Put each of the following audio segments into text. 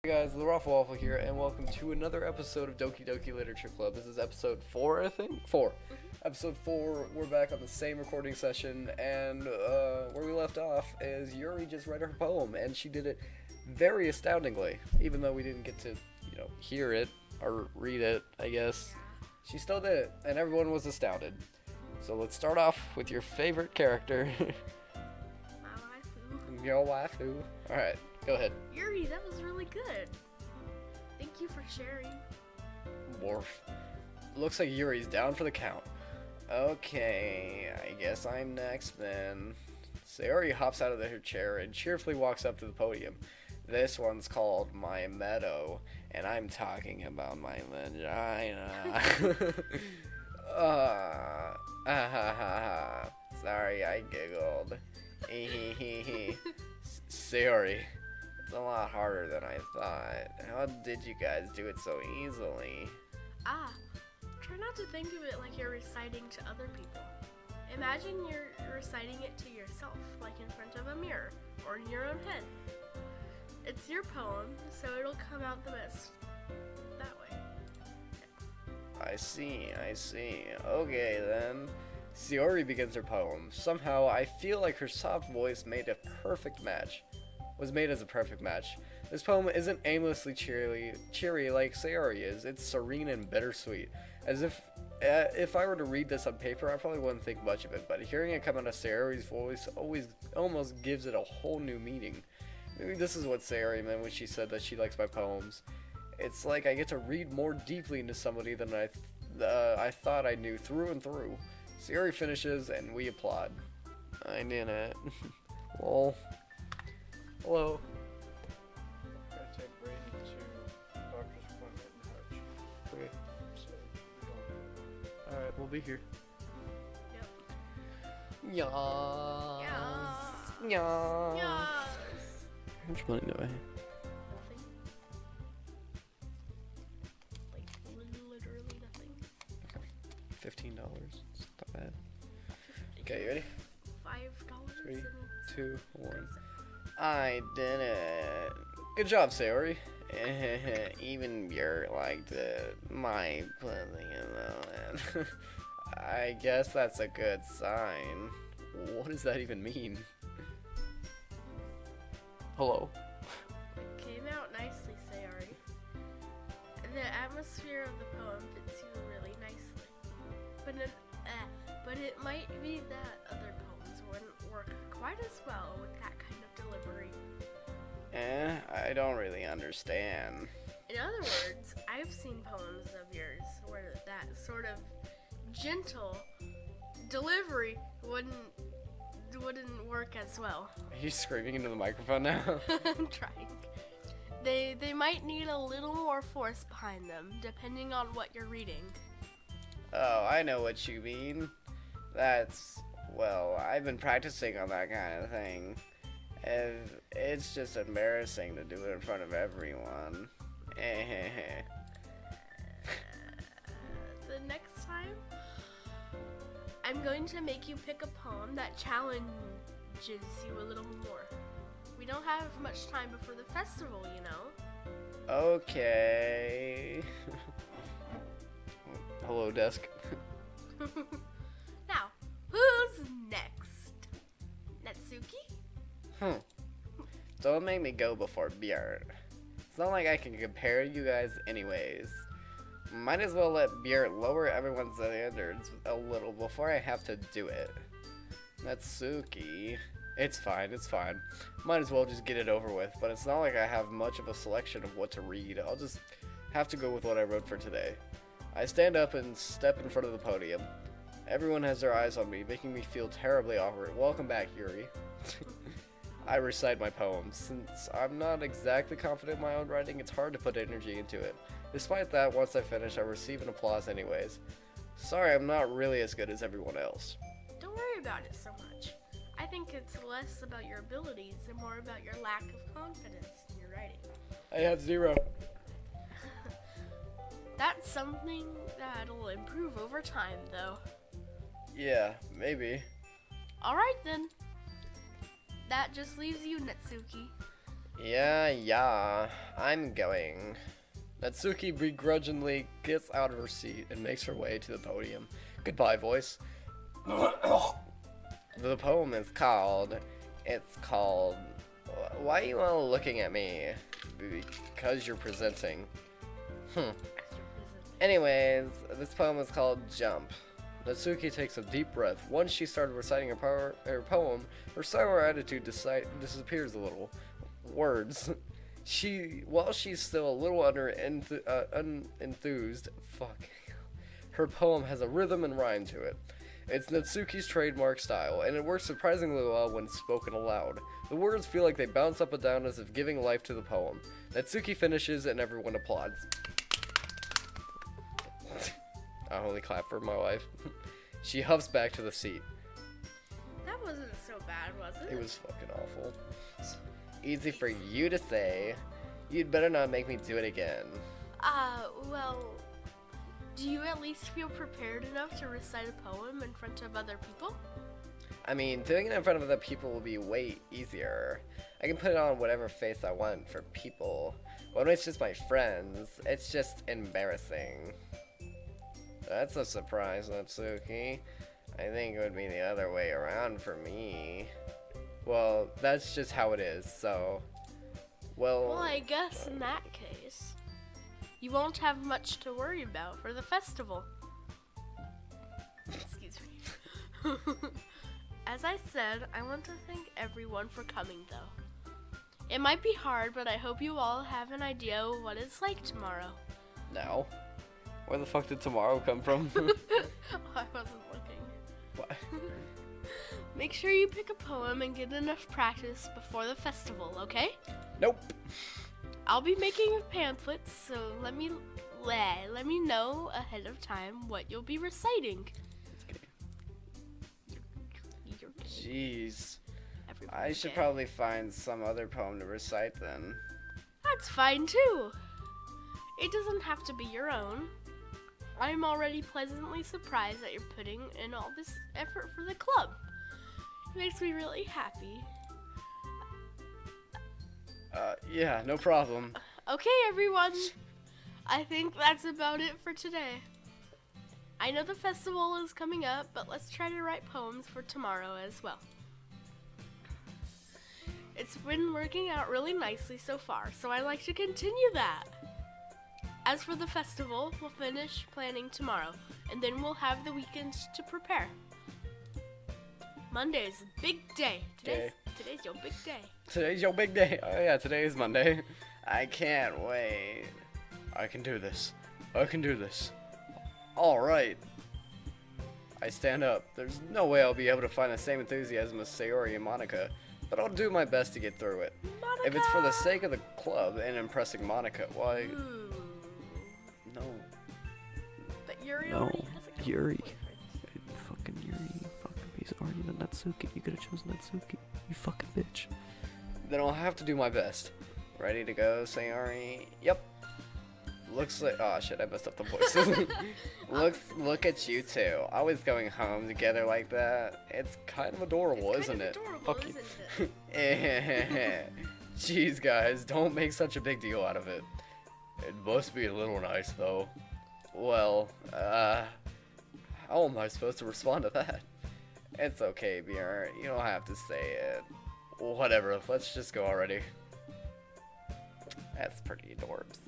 Hey guys, the Raffle Waffle here, and welcome to another episode of Doki Literature Club. This is episode 4, I think? 4. Episode 4, we're back on the same recording session, and where we left off is Yuri just read her poem, and she did it very astoundingly. Even though we didn't get to, hear it, or read it, I guess. She still did it, and everyone was astounded. So let's start off with your favorite character. My waifu. Your waifu. Alright, go ahead. Yuri, that was really good. Thank you for sharing. Morph. Looks like Yuri's down for the count. Okay, I guess I'm next then. Sayori hops out of her chair and cheerfully walks up to the podium. This one's called My Meadow, and I'm talking about my vagina. Sorry, I giggled. Sayori, it's a lot harder than I thought. How did you guys do it so easily? Try not to think of it like you're reciting to other people. Imagine you're reciting it to yourself, like in front of a mirror, or in your own head. It's your poem, so it'll come out the best that way. I see. Okay then. Sayori begins her poem. Somehow, I feel like her soft voice was made as a perfect match. This poem isn't aimlessly cheery like Sayori is. It's serene and bittersweet. As if I were to read this on paper, I probably wouldn't think much of it, but hearing it come out of Sayori's voice almost gives it a whole new meaning. Maybe this is what Sayori meant when she said that she likes my poems. It's like I get to read more deeply into somebody than I thought I knew through and through. Sayori finishes and we applaud. I did it. Lol. Hello. Gotta take Brady to doctor's appointment in Hutch. Okay. So we don't. Alright, we'll be here. Yep. Yes. Yes. Yes. Yes. How much money do I have? Nothing. Like, literally nothing. $15. It's not bad. Okay, you ready? $5 3, and 2, 1. I did it. Good job, Sayori. Even Björk liked it. My pussy alone. I guess that's a good sign. What does that even mean? Hello? It came out nicely, Sayori. The atmosphere of the poem fits you really nicely. But it might be that other poems wouldn't work quite as well with that kind of delivery. I don't really understand. In other words, I've seen poems of yours where that sort of gentle delivery wouldn't work as well. Are you screaming into the microphone now? I'm trying. They might need a little more force behind them, depending on what you're reading. Oh, I know what you mean. I've been practicing on that kind of thing. And it's just embarrassing to do it in front of everyone. The next time, I'm going to make you pick a poem that challenges you a little more. We don't have much time before the festival, you know. Okay. Hello, desk. Now, who's next? Natsuki? Don't make me go before Björn. It's not like I can compare you guys anyways. Might as well let Björn lower everyone's standards a little before I have to do it. Natsuki. It's fine. Might as well just get it over with, but it's not like I have much of a selection of what to read. I'll just have to go with what I wrote for today. I stand up and step in front of the podium. Everyone has their eyes on me, making me feel terribly awkward. Welcome back, Yuri. I recite my poems. Since I'm not exactly confident in my own writing, it's hard to put energy into it. Despite that, once I finish, I receive an applause anyways. Sorry, I'm not really as good as everyone else. Don't worry about it so much. I think it's less about your abilities and more about your lack of confidence in your writing. I have 0. That's something that'll improve over time, though. Yeah, maybe. Alright then. That just leaves you, Natsuki. Yeah, I'm going. Natsuki begrudgingly gets out of her seat and makes her way to the podium. Goodbye, voice. The poem is called. It's called. Why are you all looking at me? Because you're presenting. Anyways, this poem is called Jump. Natsuki takes a deep breath. Once she started reciting her poem, her sour attitude disappears a little. Words. While she's still a little unenthused, her poem has a rhythm and rhyme to it. It's Natsuki's trademark style, and it works surprisingly well when spoken aloud. The words feel like they bounce up and down as if giving life to the poem. Natsuki finishes and everyone applauds. I only clap for my wife. She huffs back to the seat. That wasn't so bad, was it? It was fucking awful. Easy for you to say. You'd better not make me do it again. Well, do you at least feel prepared enough to recite a poem in front of other people? I mean, doing it in front of other people will be way easier. I can put it on whatever face I want for people. When it's just my friends, it's just embarrassing. That's a surprise, Natsuki. I think it would be the other way around for me. Well, that's just how it is, so... Well, I guess in that case, you won't have much to worry about for the festival. Excuse me. As I said, I want to thank everyone for coming, though. It might be hard, but I hope you all have an idea of what it's like tomorrow. Now? Where the fuck did tomorrow come from? I wasn't looking. What? Make sure you pick a poem and get enough practice before the festival, okay? Nope. I'll be making pamphlets, so let me know ahead of time what you'll be reciting. You're Jeez. everybody's I should gay. probably find some other poem to recite then. That's fine too. It doesn't have to be your own. I'm already pleasantly surprised that you're putting in all this effort for the club. It makes me really happy. Yeah, no problem. Okay, everyone. I think that's about it for today. I know the festival is coming up, but let's try to write poems for tomorrow as well. It's been working out really nicely so far, so I'd like to continue that. As for the festival, we'll finish planning tomorrow, and then we'll have the weekend to prepare. Monday's a big day. Today's your big day. Today's your big day. Oh yeah, today is Monday. I can't wait. I can do this. I can do this. Alright. I stand up. There's no way I'll be able to find the same enthusiasm as Sayori and Monika, but I'll do my best to get through it. Monika! If it's for the sake of the club and impressing Monika, why... Ooh. No. But Yuri No, already has a Yuri. boyfriend. Fucking Yuri, he's already the Natsuki. You could've chosen Natsuki. You fucking bitch. Then I'll have to do my best. Ready to go, Sayori? Yep. Looks like... Oh shit, I messed up the voices. Look at you two. Always going home together like that. It's kind of adorable, It's isn't kind it? of adorable, Fuck isn't you. it? Jeez, guys, don't make such a big deal out of it. It must be a little nice, though. Well, how am I supposed to respond to that? It's okay, Bjorn. You don't have to say it. Whatever, let's just go already. That's pretty adorbs.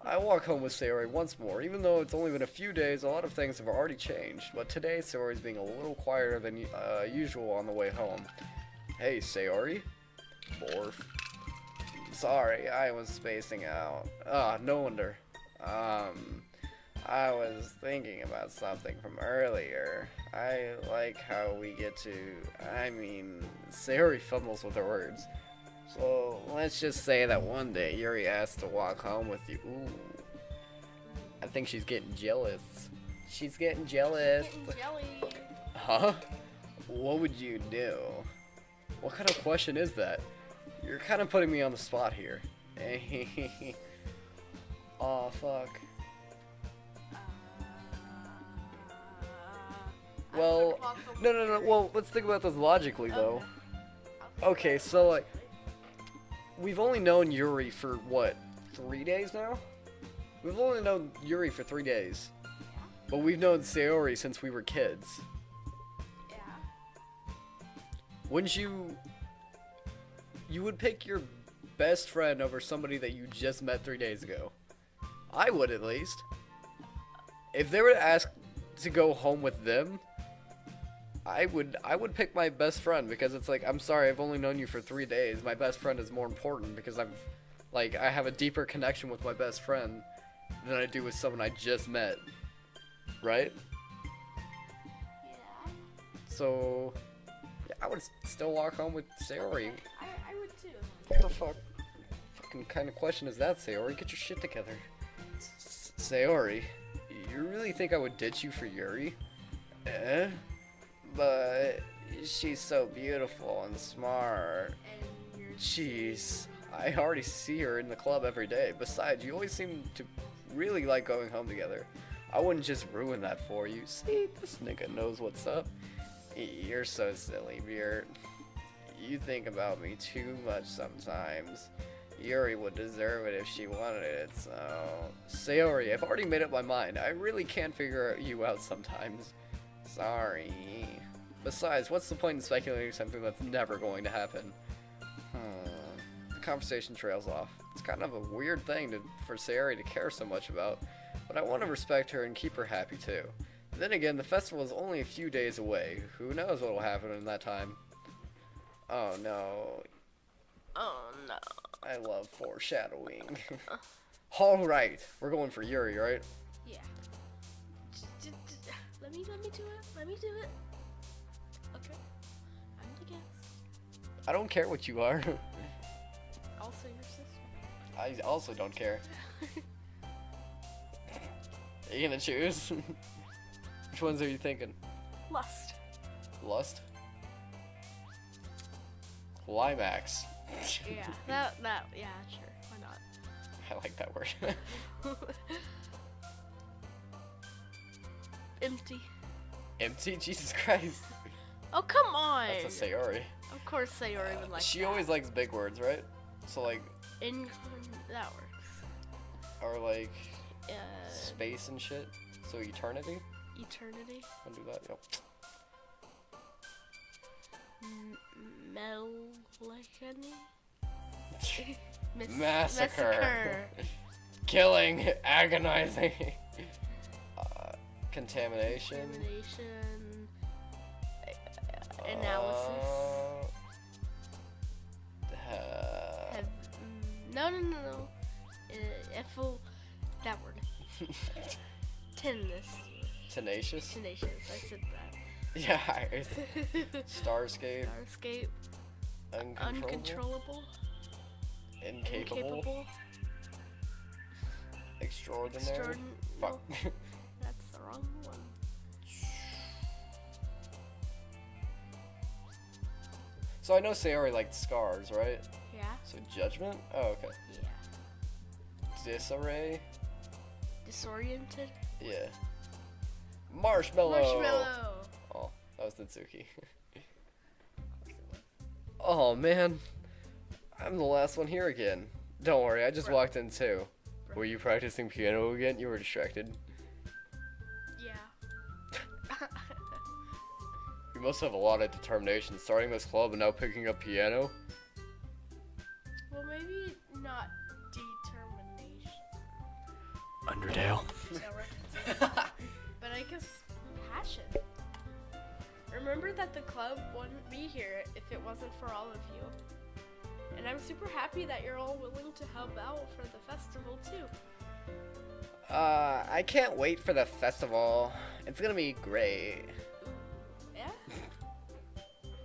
I walk home with Sayori once more. Even though it's only been a few days, a lot of things have already changed. But today, Sayori's being a little quieter than usual on the way home. Hey, Sayori? Morph. Sorry, I was spacing out. No wonder. I was thinking about something from earlier. I like how we get to... Sayori fumbles with her words. So, let's just say that one day Yuri asked to walk home with you. Ooh. I think she's getting jealous. She's getting jealous. Getting jelly. Huh? What would you do? What kind of question is that? You're kind of putting me on the spot here. Aw, fuck. Well, no. Well, let's think about this logically, though. Okay, so, like... we've only known Yuri for what, 3 days now? We've only known Yuri for 3 days. But we've known Sayori since we were kids. Yeah. Wouldn't you would pick your best friend over somebody that you just met 3 days ago? I would, at least. If they were to ask to go home with them, I would pick my best friend, because it's like, I'm sorry, I've only known you for 3 days. My best friend is more important because I have a deeper connection with my best friend than I do with someone I just met. Right? Yeah. So, yeah, I would still walk home with Sayori. I would too. What the fuck? Fucking kind of question is that, Sayori? Get your shit together. Sayori, you really think I would ditch you for Yuri? Eh? But she's so beautiful and smart. And you're Jeez, I already see her in the club every day. Besides, you always seem to really like going home together. I wouldn't just ruin that for you. See, this nigga knows what's up. You're so silly, Beard. You think about me too much sometimes. Yuri would deserve it if she wanted it, so... Sayori, I've already made up my mind. I really can't figure you out sometimes. Sorry. Besides, what's the point in speculating something that's never going to happen? The conversation trails off. It's kind of a weird thing for Sayori to care so much about, but I want to respect her and keep her happy too. Then again, the festival is only a few days away. Who knows what will happen in that time? Oh no. Oh no. I love foreshadowing. Alright, we're going for Yuri, right? Yeah. Let me do it. Let me do it. Okay. I'm the guest. I don't care what you are. Also your sister. I also don't care. Are you gonna choose? Which ones are you thinking? Lust. Lust? Climax. Yeah. That. Yeah. Sure. Why not? I like that word. Empty. Empty? Jesus Christ. Oh come on. That's a Sayori. Of course, Sayori would like. She that. always likes big words, right? So like, That works. or like Uh, space and shit. So eternity. Eternity. I'll do that. Yep. Melancholy. Massacre. Killing, agonizing. Contamination. Contamination. Analysis. No. That word. Tenacious. Tenacious. I said that. Yeah. Starscape. Starscape. Uncontrollable. Uncontrollable. Incapable. Extraordinary. Fuck. No, that's the wrong one. So I know Sayori liked scars, right? Yeah. So judgment? Oh, okay. Yeah. Disarray? Disoriented. Yeah. Marshmallow! Marshmallow. Oh, that was Natsuki. Oh, man. I'm the last one here again. Don't worry, I just walked in too. Were you practicing piano again? You were distracted. Yeah. You must have a lot of determination starting this club and now picking up piano. Well, maybe not determination. Undertale. But I guess passion. Remember that the club wouldn't be here if it wasn't for all of you. And I'm super happy that you're all willing to help out for the festival too. I can't wait for the festival. It's gonna be great. Yeah?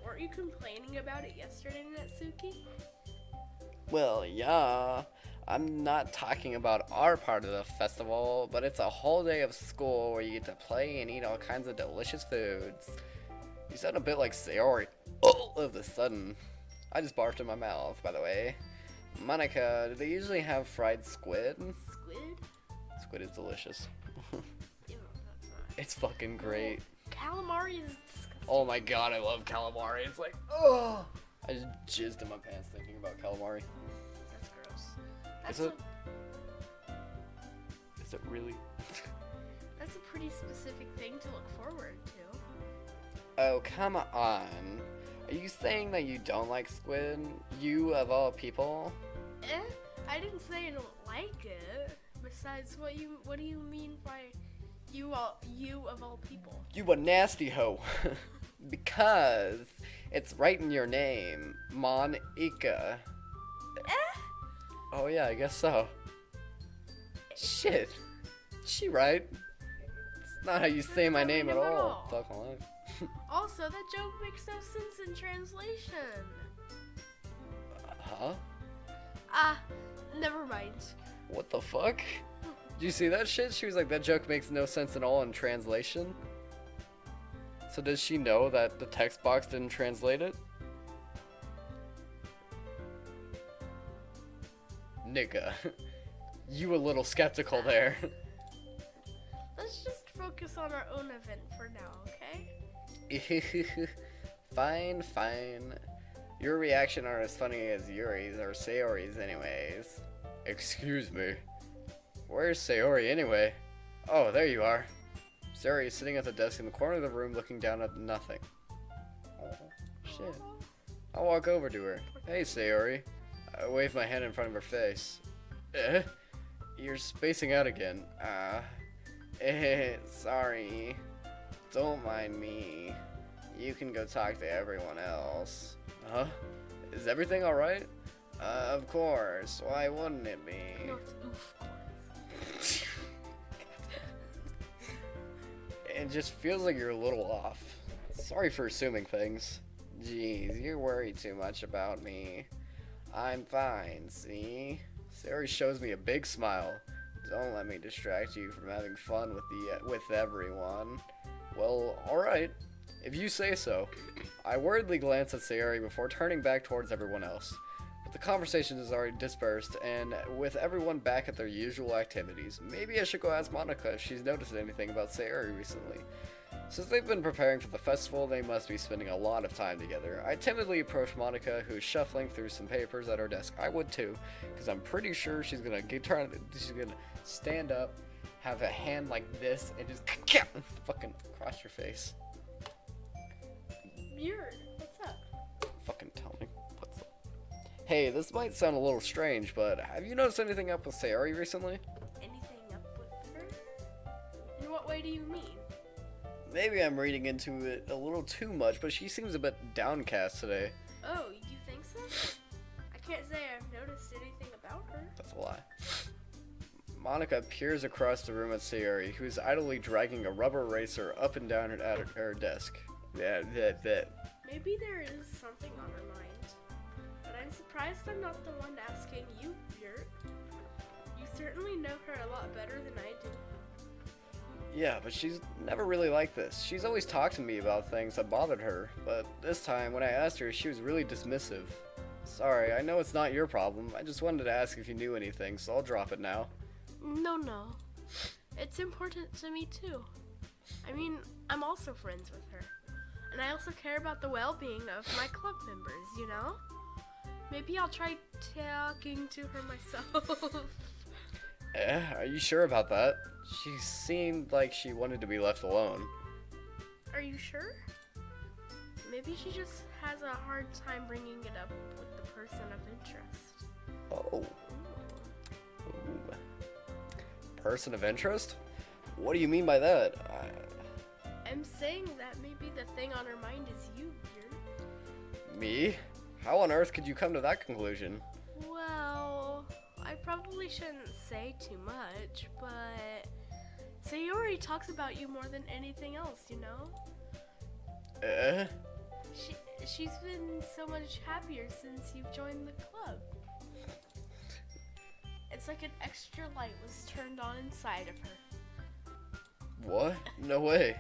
Weren't you complaining about it yesterday, Natsuki? Well, yeah. I'm not talking about our part of the festival, but it's a whole day of school where you get to play and eat all kinds of delicious foods. You sound a bit like Sayori all of a sudden. I just barfed in my mouth, by the way. Monika, do they usually have fried squid? Squid? Squid is delicious. Ew, that's not. It's fucking great. Calamari is disgusting. Oh my god, I love calamari. It's like, oh! I just jizzed in my pants thinking about calamari. That's Is it? a, Is it really? that's a pretty specific thing to look forward to. Oh, come on. Are you saying that you don't like squid? You of all people? I didn't say I don't like it. Besides, what do you mean by you of all people? You a nasty hoe. Because it's right in your name. MONIKA. Oh yeah, I guess so. Shit. She right. It's not how you say my name at all. Fucking life. Also, that joke makes no sense in translation. Huh? Never mind. What the fuck? Did you see that shit? She was like, that joke makes no sense at all in translation. So does she know that the text box didn't translate it? Nigga. You a little skeptical there. Let's just focus on our own event for now, okay? Fine, fine. Your reaction aren't as funny as Yuri's or Sayori's anyways. Excuse me. Where's Sayori anyway? Oh, there you are. Sayori is sitting at the desk in the corner of the room looking down at nothing. Oh, shit. I'll walk over to her. Hey, Sayori. I wave my hand in front of her face. You're spacing out again. Sorry. Don't mind me. You can go talk to everyone else. Huh? Is everything alright? Of course. Why wouldn't it be? No, it's oof, of course. It just feels like you're a little off. Sorry for assuming things. Jeez, you worry too much about me. I'm fine, see? Sayori shows me a big smile. Don't let me distract you from having fun with everyone. Well, alright. If you say so. I worriedly glance at Sayori before turning back towards everyone else. But the conversation is already dispersed, and with everyone back at their usual activities, maybe I should go ask MONIKA if she's noticed anything about Sayori recently. Since they've been preparing for the festival, they must be spending a lot of time together. I timidly approach MONIKA, who's shuffling through some papers at her desk. I would too, because I'm pretty sure she's gonna stand up, have a hand like this, and just fucking cross your face. What's up? Fucking tell me. What's up? Hey, this might sound a little strange, but have you noticed anything up with Sayori recently? Anything up with her? In what way do you mean? Maybe I'm reading into it a little too much, but she seems a bit downcast today. Oh, you think so? I can't say I've noticed anything about her. That's a lie. MONIKA peers across the room at Sayori, who is idly dragging a rubber eraser up and down at her desk. Maybe there is something on her mind. But I'm surprised I'm not the one asking you, Yurt. You certainly know her a lot better than I do. Yeah, but she's never really like this. She's always talked to me about things that bothered her, but this time, when I asked her, she was really dismissive. Sorry, I know it's not your problem. I just wanted to ask if you knew anything, so I'll drop it now. No. It's important to me too. I mean, I'm also friends with her. And I also care about the well-being of my club members, you know? Maybe I'll try talking to her myself. Are you sure about that? She seemed like she wanted to be left alone. Are you sure? Maybe she just has a hard time bringing it up with the person of interest. Oh. Ooh. Person of interest? What do you mean by that? I'm saying that maybe the thing on her mind is you, Yurt. Me? How on earth could you come to that conclusion? Well, I probably shouldn't say too much, but Sayori talks about you more than anything else, you know? She's been so much happier since you've joined the club. It's like an extra light was turned on inside of her. What? No way.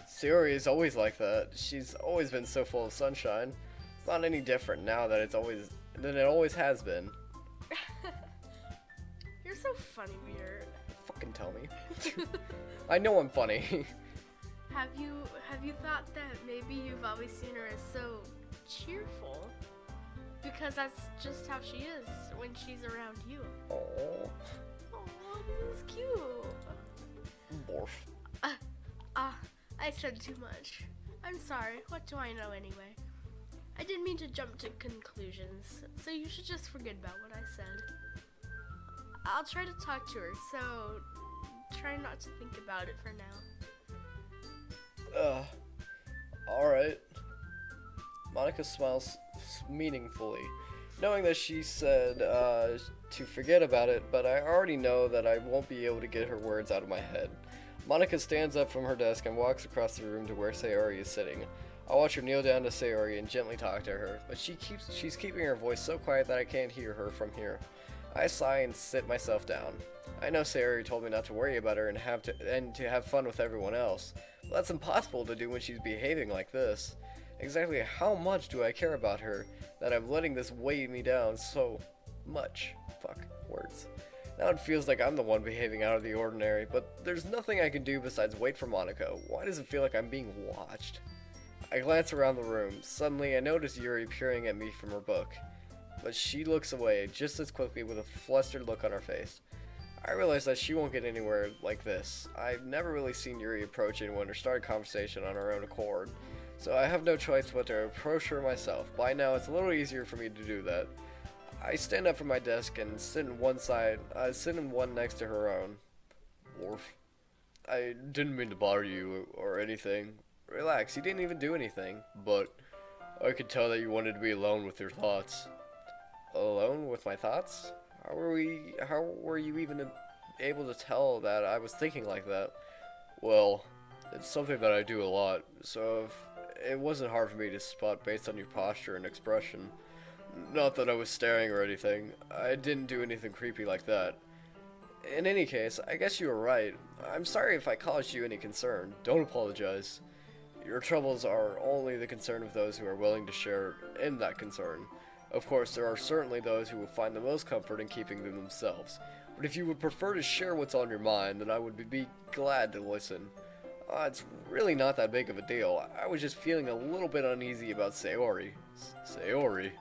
Sayori is always like that. She's always been so full of sunshine. It's not any different now that it always has been. You're so funny, Weird. Fucking tell me. I know I'm funny. Have you thought that maybe you've always seen her as so cheerful because that's just how she is when she's around you. Oh, Oh, this is cute. morph. I said too much. I'm sorry. What do I know anyway? I didn't mean to jump to conclusions, so you should just forget about what I said. I'll try to talk to her, so try not to think about it for now. Alright. Monika smiles meaningfully, knowing that she said to forget about it, but I already know that I won't be able to get her words out of my head. Monika stands up from her desk and walks across the room to where Sayori is sitting. I watch her kneel down to Sayori and gently talk to her, but she's keeping her voice so quiet that I can't hear her from here. I sigh and sit myself down. I know Sayori told me not to worry about her and to have fun with everyone else, but that's impossible to do when she's behaving like this. Exactly how much do I care about her that I'm letting this weigh me down so much? Fuck, words. Now it feels like I'm the one behaving out of the ordinary, but there's nothing I can do besides wait for Monika. Why does it feel like I'm being watched? I glance around the room. Suddenly I notice Yuri peering at me from her book, but she looks away just as quickly with a flustered look on her face. I realize that she won't get anywhere like this. I've never really seen Yuri approach anyone or start a conversation on her own accord, so I have no choice but to approach her myself. By now it's a little easier for me to do that. I stand up from my desk and sit in one next to her own. Worf. I didn't mean to bother you or anything. Relax, you didn't even do anything. But I could tell that you wanted to be alone with your thoughts. Alone with my thoughts? How were you even able to tell that I was thinking like that? Well, it's something that I do a lot, so it wasn't hard for me to spot based on your posture and expression. Not that I was staring or anything. I didn't do anything creepy like that. In any case, I guess you were right. I'm sorry if I caused you any concern. Don't apologize. Your troubles are only the concern of those who are willing to share in that concern. Of course, there are certainly those who will find the most comfort in keeping them themselves. But if you would prefer to share what's on your mind, then I would be glad to listen. It's really not that big of a deal. I was just feeling a little bit uneasy about Sayori. Sayori?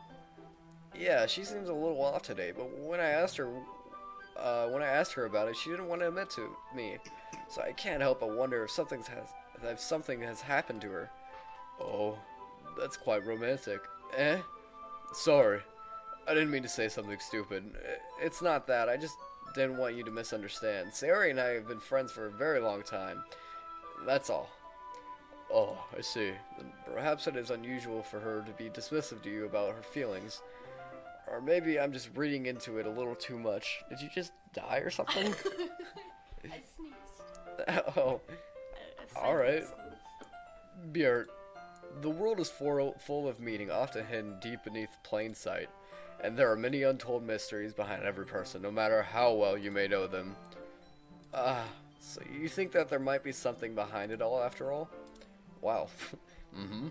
Yeah, she seems a little off today, but when I asked her about it, she didn't want to admit to me. So I can't help but wonder if something has happened to her. Oh, that's quite romantic. Eh? Sorry. I didn't mean to say something stupid. It's not that. I just didn't want you to misunderstand. Sayori and I have been friends for a very long time. That's all. Oh, I see. Then perhaps it is unusual for her to be dismissive to you about her feelings. Or maybe I'm just reading into it a little too much. Did you just die or something? I sneezed. Oh, I alright. sneezed. Bjert, the world is full of meaning often hidden deep beneath plain sight, and there are many untold mysteries behind every person, no matter how well you may know them. So you think that there might be something behind it all after all? Wow. Mm-hmm.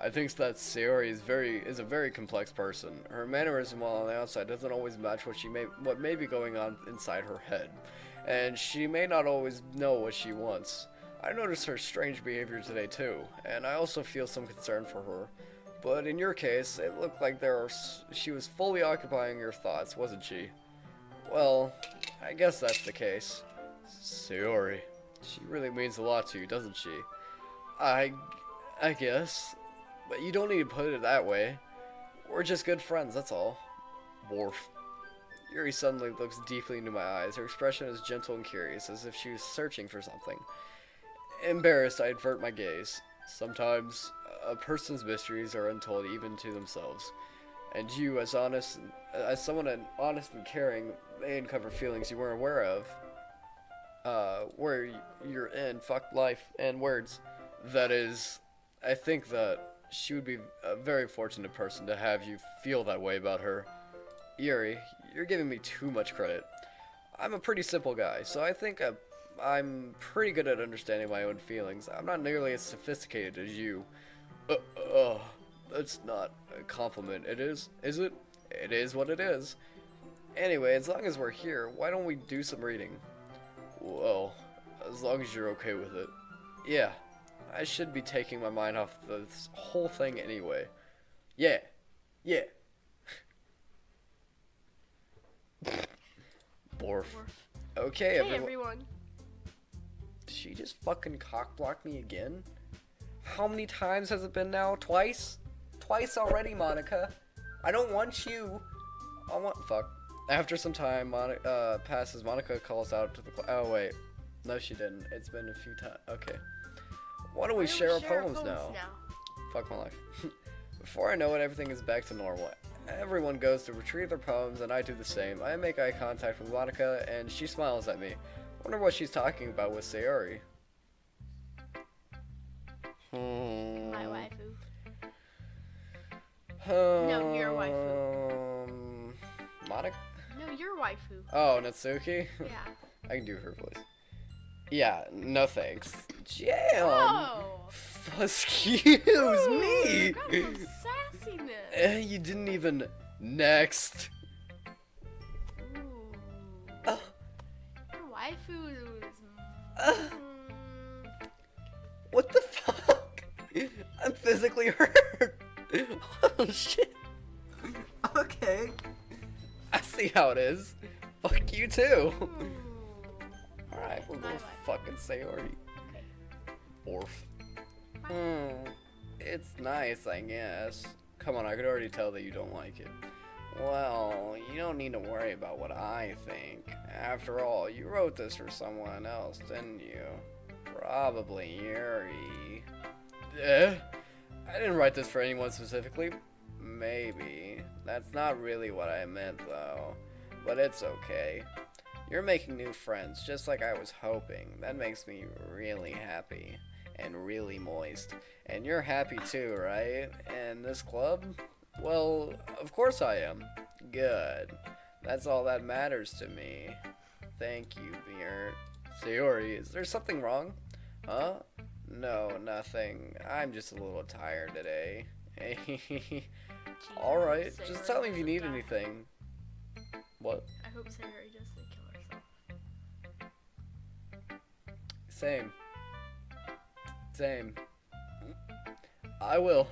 I think that Sayori is a very complex person. Her mannerism while on the outside doesn't always match what may be going on inside her head, and she may not always know what she wants. I noticed her strange behavior today too, and I also feel some concern for her. But in your case, it looked like she was fully occupying your thoughts, wasn't she? Well, I guess that's the case. Sayori, she really means a lot to you, doesn't she? I guess. But you don't need to put it that way. We're just good friends, that's all. Worf. Yuri suddenly looks deeply into my eyes. Her expression is gentle and curious, as if she was searching for something. Embarrassed, I avert my gaze. Sometimes, a person's mysteries are untold even to themselves. And you, as someone honest and caring, may uncover feelings you weren't aware of. Where you're in, fuck life, and words. That is, I think that she would be a very fortunate person to have you feel that way about her. Yuri, you're giving me too much credit. I'm a pretty simple guy, so I think I'm pretty good at understanding my own feelings. I'm not nearly as sophisticated as you. That's not a compliment. It is it? It is what it is. Anyway, as long as we're here, why don't we do some reading? Well, as long as you're okay with it. Yeah, I should be taking my mind off this whole thing anyway. Yeah. Orf. Orf. Okay, Hey everyone. everyone. Did she just fucking cockblock me again? How many times has it been now? Twice? Twice already, Monica. I don't want you. I want. Fuck. After some time, Monica passes. Monica calls out to the. Oh wait, no, she didn't. It's been a few times. Okay. Why don't we share our poems now? Fuck my life. Before I know it, everything is back to normal. Everyone goes to retrieve their poems, and I do the same. I make eye contact with Monica, and she smiles at me. Wonder what she's talking about with Sayori. My waifu. No, your Monica? No, your waifu. Oh, Natsuki? Yeah. I can do her voice. Yeah, no thanks. Jam! Oh! Excuse Ooh, me! got some sassiness. You didn't even. Next. Ooh. Oh. Your waifu is. What the fuck? I'm physically hurt. Oh shit. Okay. I see how it is. Fuck you too. Alright, we'll go fucking Sayori. Orf. It's nice, I guess. Come on, I could already tell that you don't like it. Well, you don't need to worry about what I think. After all, you wrote this for someone else, didn't you? Probably Yuri. I didn't write this for anyone specifically. Maybe. That's not really what I meant, though. But it's okay. You're making new friends, just like I was hoping. That makes me really happy. And really moist. And you're happy too, right? And this club? Well, of course I am. Good. That's all that matters to me. Thank you, Beard. Sayori, is there something wrong? Huh? No, nothing. I'm just a little tired today. Alright, just tell me if you need anything. What? I hope Sayori doesn't kill herself. Same. Same. I will.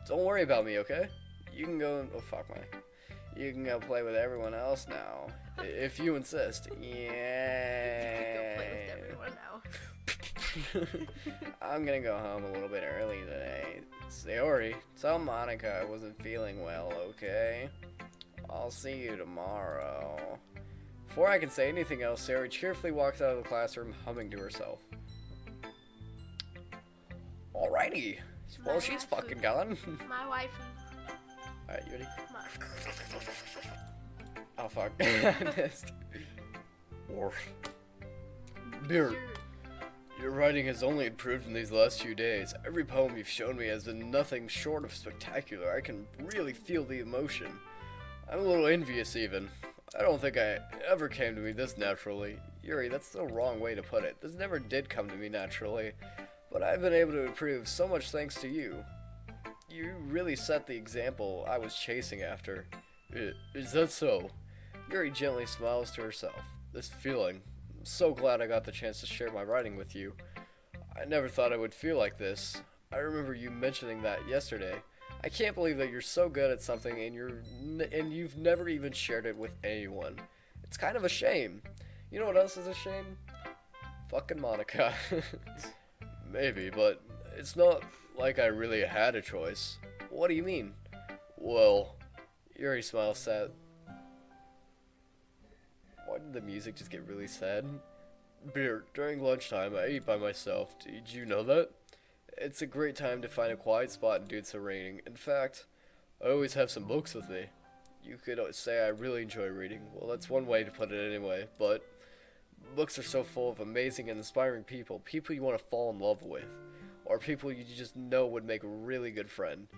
Don't worry about me, okay? You can go. Oh, fuck my. You can go play with everyone else now. If you insist. Yeah. You can go play with everyone now. I'm gonna go home a little bit early today. Sayori, tell Monica I wasn't feeling well, okay? I'll see you tomorrow. Before I can say anything else, Sayori cheerfully walks out of the classroom, humming to herself. Alrighty. Well, she's fucking gone. My waifu. Alright, you ready? My. Oh, fuck. I missed. Orf. Beard. Your writing has only improved in these last few days. Every poem you've shown me has been nothing short of spectacular. I can really feel the emotion. I'm a little envious even. I don't think I ever came to me this naturally. Yuri, that's the wrong way to put it. This never did come to me naturally. But I've been able to improve so much thanks to you. You really set the example I was chasing after. Is that so? Yuri gently smiles to herself. This feeling. I'm so glad I got the chance to share my writing with you. I never thought I would feel like this. I remember you mentioning that yesterday. I can't believe that you're so good at something and you've never even shared it with anyone. It's kind of a shame. You know what else is a shame? Fucking Monika. Maybe, but it's not like I really had a choice. What do you mean? Well, Yuri smiles sad. Why did the music just get really sad? Beer, during lunchtime I ate by myself. Did you know that? It's a great time to find a quiet spot and do some reading. In fact, I always have some books with me. You could say I really enjoy reading. Well, that's one way to put it anyway, but books are so full of amazing and inspiring people. People you want to fall in love with. Or people you just know would make a really good friend.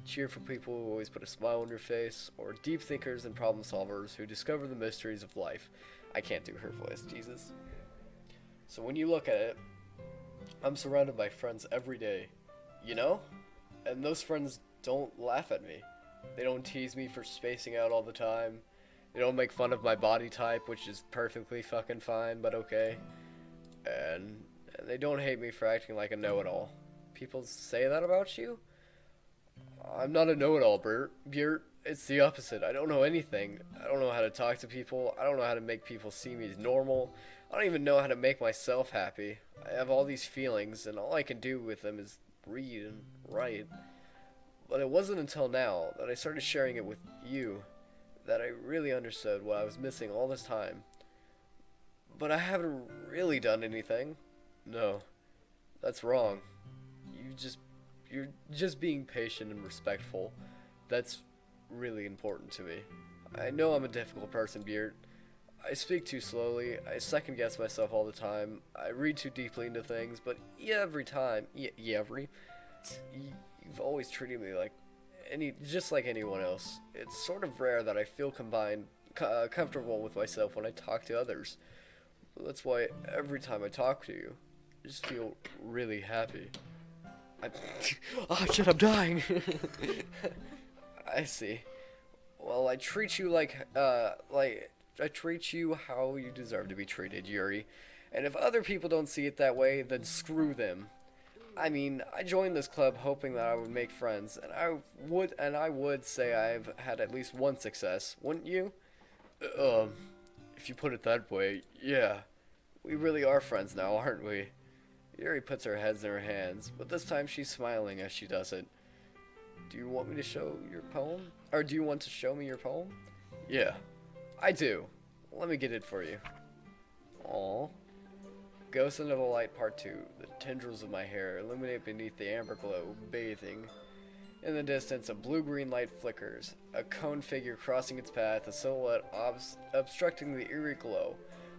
Cheerful people who always put a smile on your face. Or deep thinkers and problem solvers who discover the mysteries of life. I can't do her voice, Jesus. So when you look at it, I'm surrounded by friends every day. You know? And those friends don't laugh at me. They don't tease me for spacing out all the time. They don't make fun of my body type, which is perfectly fucking fine, but okay. And they don't hate me for acting like a know-it-all. People say that about you? I'm not a know-it-all, Bert. It's the opposite. I don't know anything. I don't know how to talk to people. I don't know how to make people see me as normal. I don't even know how to make myself happy. I have all these feelings, and all I can do with them is read and write. But it wasn't until now that I started sharing it with you that I really understood what I was missing all this time. But I haven't really done anything. No, that's wrong. You're just being patient and respectful. That's really important to me. I know I'm a difficult person, Beard. I speak too slowly, I second guess myself all the time, I read too deeply into things, but you've always treated me like just like anyone else. It's sort of rare that I feel comfortable with myself when I talk to others. That's why every time I talk to you, I just feel really happy. Oh shit, I'm dying. I see. Well, I treat you I treat you how you deserve to be treated, Yuri. And if other people don't see it that way, then screw them. I mean, I joined this club hoping that I would make friends, and I would say I've had at least one success, wouldn't you? If you put it that way, yeah. We really are friends now, aren't we? Yuri puts her heads in her hands, but this time she's smiling as she does it. Do you want me to show your poem? Or do you want to show me your poem? Yeah, I do. Let me get it for you. Aww. Ghost into the Light Part 2. The tendrils of my hair illuminate beneath the amber glow, bathing. In the distance, a blue-green light flickers. A cone figure crossing its path, a silhouette obstructing the eerie glow.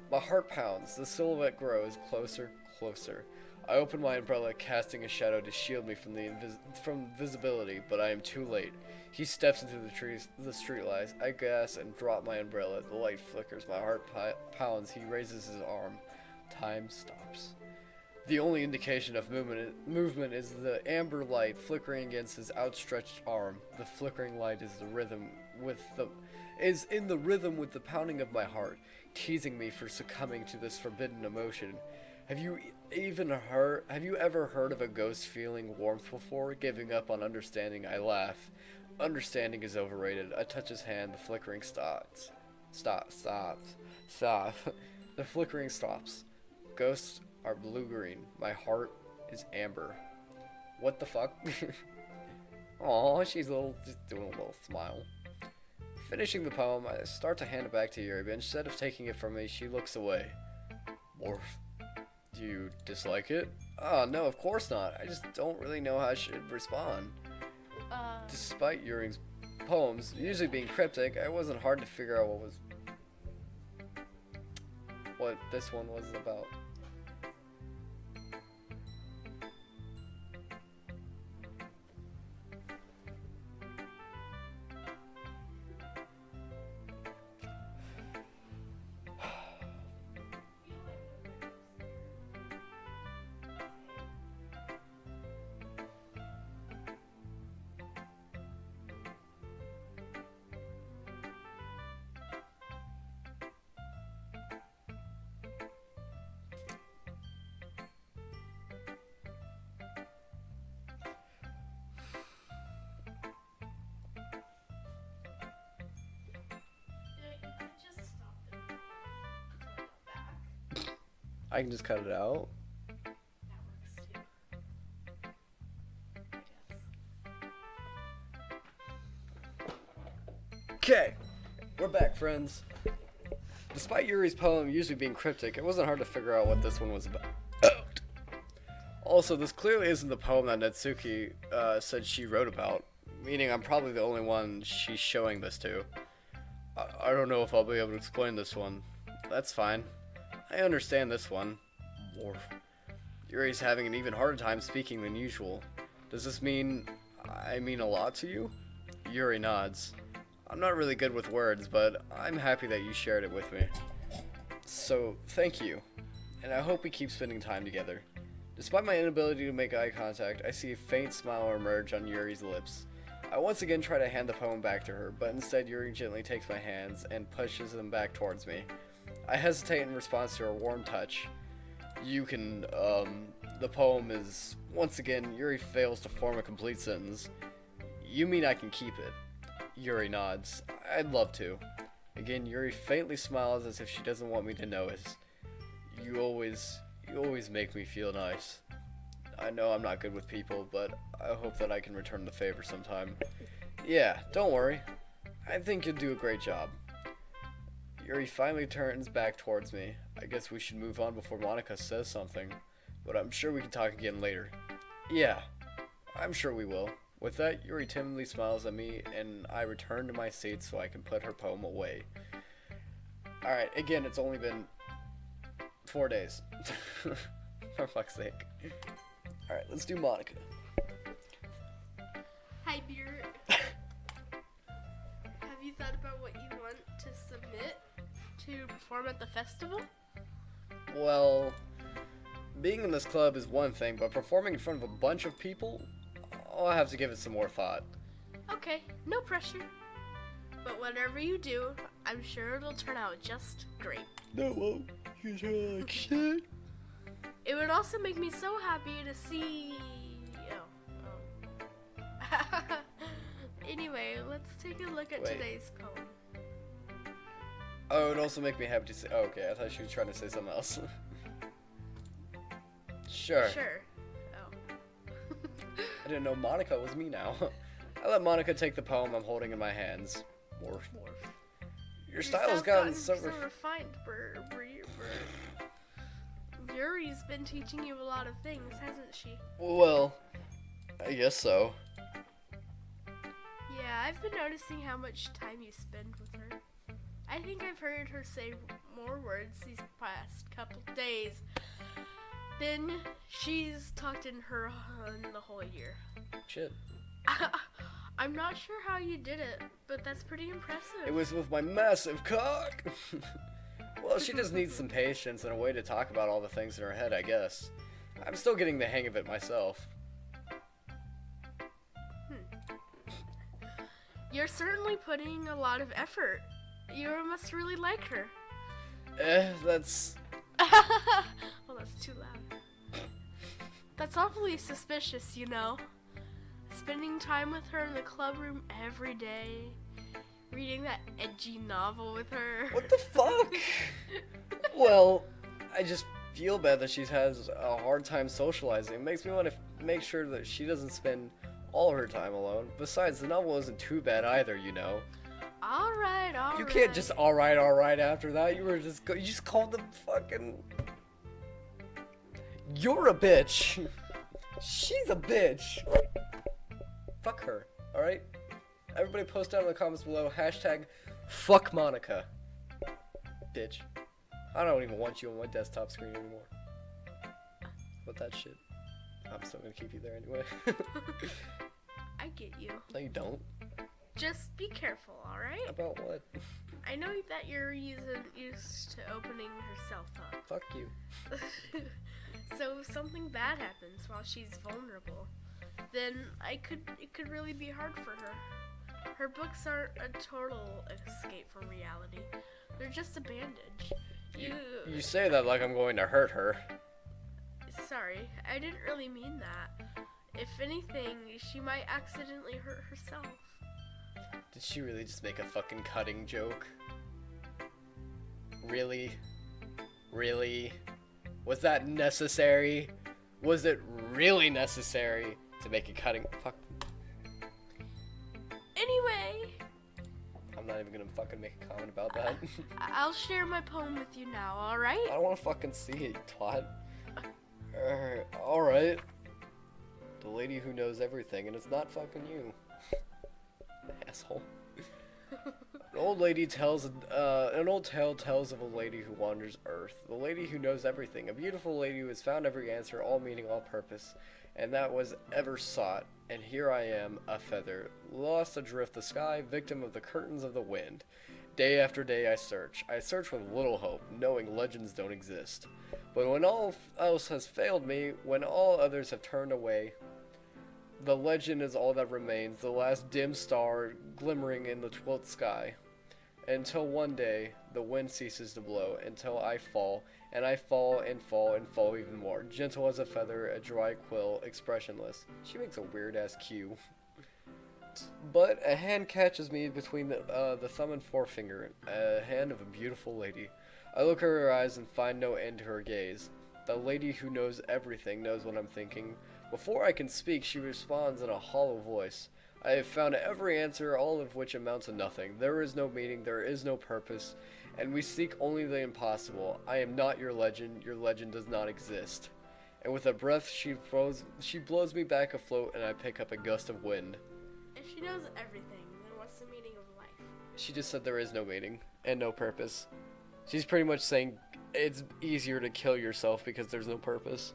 My heart pounds. The silhouette grows closer, closer. I open my umbrella, casting a shadow to shield me from visibility, but I am too late. He steps into the street lights. I gasp and drop my umbrella. The light flickers. My heart pounds. He raises his arm. Time stops. The only indication of movement is the amber light flickering against his outstretched arm. The flickering light is in the rhythm with the pounding of my heart, teasing me for succumbing to this forbidden emotion. Have you ever heard of a ghost feeling warmth before? Giving up on understanding, I laugh. Understanding is overrated. I touch his hand, the flickering stops. Stop. The flickering stops. Ghosts are blue-green. My heart is amber. What the fuck? Aw, she's just doing a little smile. Finishing the poem, I start to hand it back to Yuri, but instead of taking it from me, she looks away. Morph. Do you dislike it? Oh, no, of course not. I just don't really know how I should respond. Despite Yuri's poems usually being cryptic, it wasn't hard to figure out what this one was about. I can just cut it out. Okay, we're back, friends. Despite Yuri's poem usually being cryptic, it wasn't hard to figure out what this one was about. Also, this clearly isn't the poem that Natsuki said she wrote about, meaning I'm probably the only one she's showing this to. I don't know if I'll be able to explain this one. That's fine. I understand this one. Morph. Yuri's having an even harder time speaking than usual. Does this mean I mean a lot to you? Yuri nods. I'm not really good with words, but I'm happy that you shared it with me. So, thank you. And I hope we keep spending time together. Despite my inability to make eye contact, I see a faint smile emerge on Yuri's lips. I once again try to hand the poem back to her, but instead Yuri gently takes my hands and pushes them back towards me. I hesitate in response to her warm touch. The poem is, once again, Yuri fails to form a complete sentence. You mean I can keep it? Yuri nods. I'd love to. Again, Yuri faintly smiles as if she doesn't want me to notice. You always make me feel nice. I know I'm not good with people, but I hope that I can return the favor sometime. Yeah, don't worry. I think you'll do a great job. Yuri finally turns back towards me. I guess we should move on before MONIKA says something, but I'm sure we can talk again later. Yeah, I'm sure we will. With that, Yuri timidly smiles at me, and I return to my seat so I can put her poem away. Alright, again, it's only been 4 days. For fuck's sake. Alright, let's do MONIKA. Hi, Beer. Have you thought about what you want to submit to perform at the festival? Well, being in this club is one thing, but performing in front of a bunch of people, I'll have to give it some more thought. Okay, no pressure. But whatever you do, I'm sure it'll turn out just great. No, well, you sound like shit. It would also make me so happy to see... Anyway, let's take a look at Wait. today's poem. Oh, it would also make me happy to say... Oh, okay, I thought she was trying to say something else. Sure. Sure. Oh. I didn't know MONIKA was me now. I let MONIKA take the poem I'm holding in my hands. Morph. Your style has gotten so refined, Yuri's been teaching you a lot of things, hasn't she? Well, I guess so. Yeah, I've been noticing how much time you spend with her. I think I've heard her say more words these past couple days than she's talked in the whole year. Shit. I'm not sure how you did it, but that's pretty impressive. It was with my massive cock. Well, she just needs some patience and a way to talk about all the things in her head, I guess. I'm still getting the hang of it myself. You're certainly putting a lot of effort. You must really like her. That's... Well, that's too loud. That's awfully suspicious, you know. Spending time with her in the club room every day. Reading that edgy novel with her. What the fuck? Well, I just feel bad that she has a hard time socializing. It makes me want to make sure that she doesn't spend all her time alone. Besides, the novel isn't too bad either, you know. Alright. You can't just alright after that. You just called them fucking... You're a bitch. She's a bitch. Fuck her, alright? Everybody post down in the comments below, hashtag fuck MONIKA. Bitch. I don't even want you on my desktop screen anymore. But that shit. I'm still gonna keep you there anyway. I get you. No, you don't. Just be careful, alright? About what? I know that you're used to opening herself up. Fuck you. So if something bad happens while she's vulnerable, then it could really be hard for her. Her books aren't a total escape from reality. They're just a bandage. You say that like I'm going to hurt her. Sorry, I didn't really mean that. If anything, she might accidentally hurt herself. Did she really just make a fucking cutting joke? Really? Really? Was that necessary? Was it really necessary to make a cutting? Fuck. Anyway. I'm not even gonna fucking make a comment about that. I'll share my poem with you now, alright? I don't wanna fucking see it, you twat. Alright. The lady who knows everything, and it's not fucking you. Asshole. An old tale tells of a lady who wanders Earth. The lady who knows everything. A beautiful lady who has found every answer, all meaning, all purpose. And that was ever sought. And here I am, a feather, lost adrift the sky, victim of the curtains of the wind. Day after day I search. I search with little hope, knowing legends don't exist. But when all else has failed me, when all others have turned away, the legend is all that remains, the last dim star glimmering in the 12th sky. Until one day, the wind ceases to blow, until I fall, and I fall and fall and fall even more. Gentle as a feather, a dry quill, expressionless. She makes a weird-ass cue. But a hand catches me between the thumb and forefinger, a hand of a beautiful lady. I look at her eyes and find no end to her gaze. The lady who knows everything knows what I'm thinking. Before I can speak, she responds in a hollow voice. I have found every answer, all of which amount to nothing. There is no meaning, there is no purpose, and we seek only the impossible. I am not your legend does not exist. And with a breath, she blows me back afloat, and I pick up a gust of wind. If she knows everything, then what's the meaning of life? She just said there is no meaning and no purpose. She's pretty much saying it's easier to kill yourself because there's no purpose.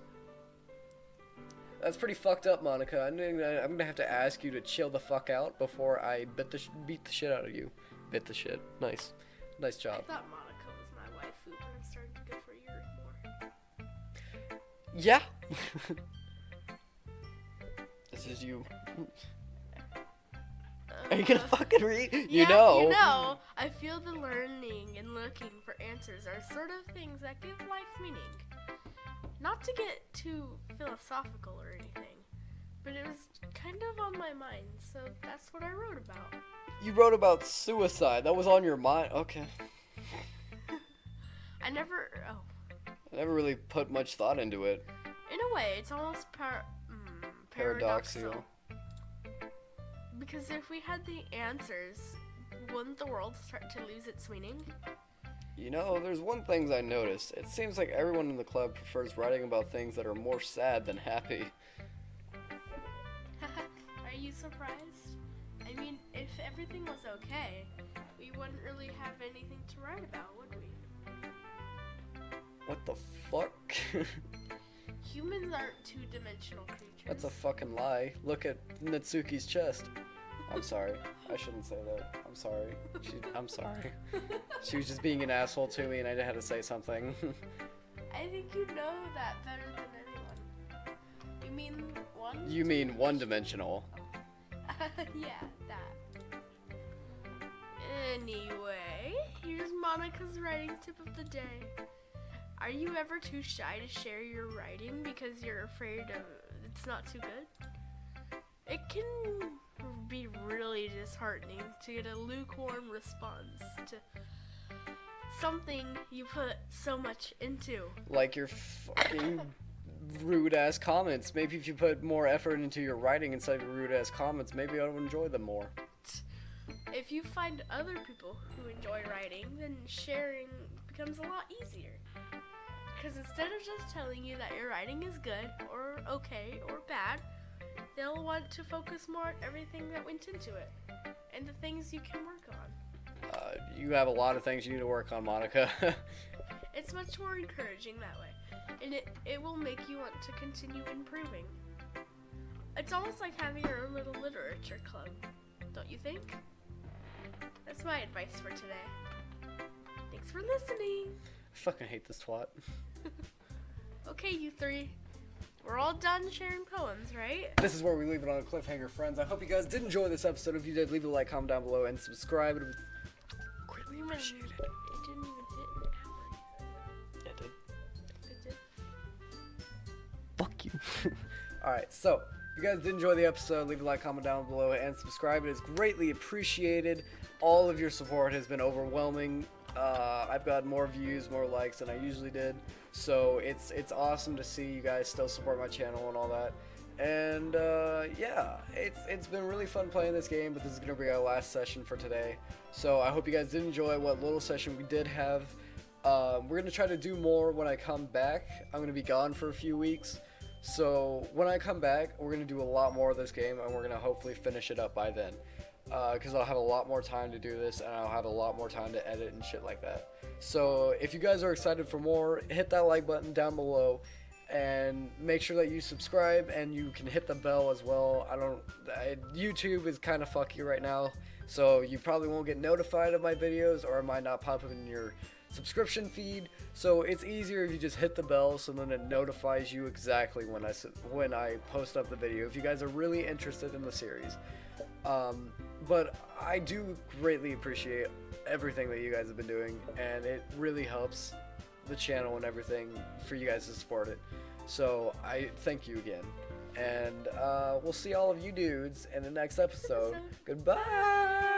That's pretty fucked up, Monica. I'm gonna have to ask you to chill the fuck out before I beat the shit out of you. Bit the shit. Nice I job. thought Monica was my waifu, but I'm starting to go for Yuri more. Yeah. This is you. Are you gonna fucking read? Yeah, You know. You know, I feel the learning and looking for answers are sort of things that give life meaning. Not to get too philosophical or anything, but it was kind of on my mind, so that's what I wrote about. You wrote about suicide. That was on your mind. Okay. I never I never really put much thought into it. in a way, it's almost paradoxical. Because if we had the answers, wouldn't the world start to lose its meaning? You know, there's one thing I noticed. It seems like everyone in the club prefers writing about things that are more sad than happy. Are you surprised? I mean, if everything was okay, we wouldn't really have anything to write about, would we? What the fuck? Humans aren't two-dimensional creatures. That's a fucking lie. Look at Natsuki's chest. I'm sorry. I shouldn't say that. I'm sorry. I'm sorry. She was just being an asshole to me and I had to say something. I think you know that better than anyone. You mean one? You mean one-dimensional. Yeah, that. Anyway, here's Monica's writing tip of the day. Are you ever too shy to share your writing because you're afraid of it's not too good? It can be really disheartening to get a lukewarm response to something you put so much into. Like your fucking rude-ass comments. Maybe if you put more effort into your writing instead of rude-ass comments, maybe I would enjoy them more. If you find other people who enjoy writing, then sharing becomes a lot easier. Because instead of just telling you that your writing is good, or okay, or bad, they'll want to focus more on everything that went into it, and the things you can work on. You have a lot of things you need to work on, Monica. It's much more encouraging that way, and it will make you want to continue improving. It's almost like having your own little literature club, don't you think? That's my advice for today. Thanks for listening. I fucking hate this twat. Okay, you three. We're all done sharing poems, right? This is where we leave it on a cliffhanger, friends. I hope you guys did enjoy this episode. If you did, leave a like, comment down below, and subscribe. It would be greatly appreciated. It didn't even hit an hour. It did. It did. Fuck you. Alright, so if you guys did enjoy the episode, leave a like, comment down below, and subscribe. It is greatly appreciated. All of your support has been overwhelming. I've got more views, more likes than I usually did. So it's awesome to see you guys still support my channel and all that. And yeah, it's been really fun playing this game, but this is going to be our last session for today. So I hope you guys did enjoy what little session we did have. We're going to try to do more when I come back. I'm going to be gone for a few weeks. So when I come back, we're going to do a lot more of this game, and we're going to hopefully finish it up by then. Because I'll have a lot more time to do this, and I'll have a lot more time to edit and shit like that. So if you guys are excited for more, hit that like button down below, and make sure that you subscribe, and you can hit the bell as well. YouTube is kind of fucky right now, so you probably won't get notified of my videos, or it might not pop up in your subscription feed. So it's easier if you just hit the bell, so then it notifies you exactly when I post up the video, if you guys are really interested in the series. But I do greatly appreciate everything that you guys have been doing, and it really helps the channel and everything for you guys to support it. So I thank you again. And we'll see all of you dudes in the next episode. Episode. Goodbye.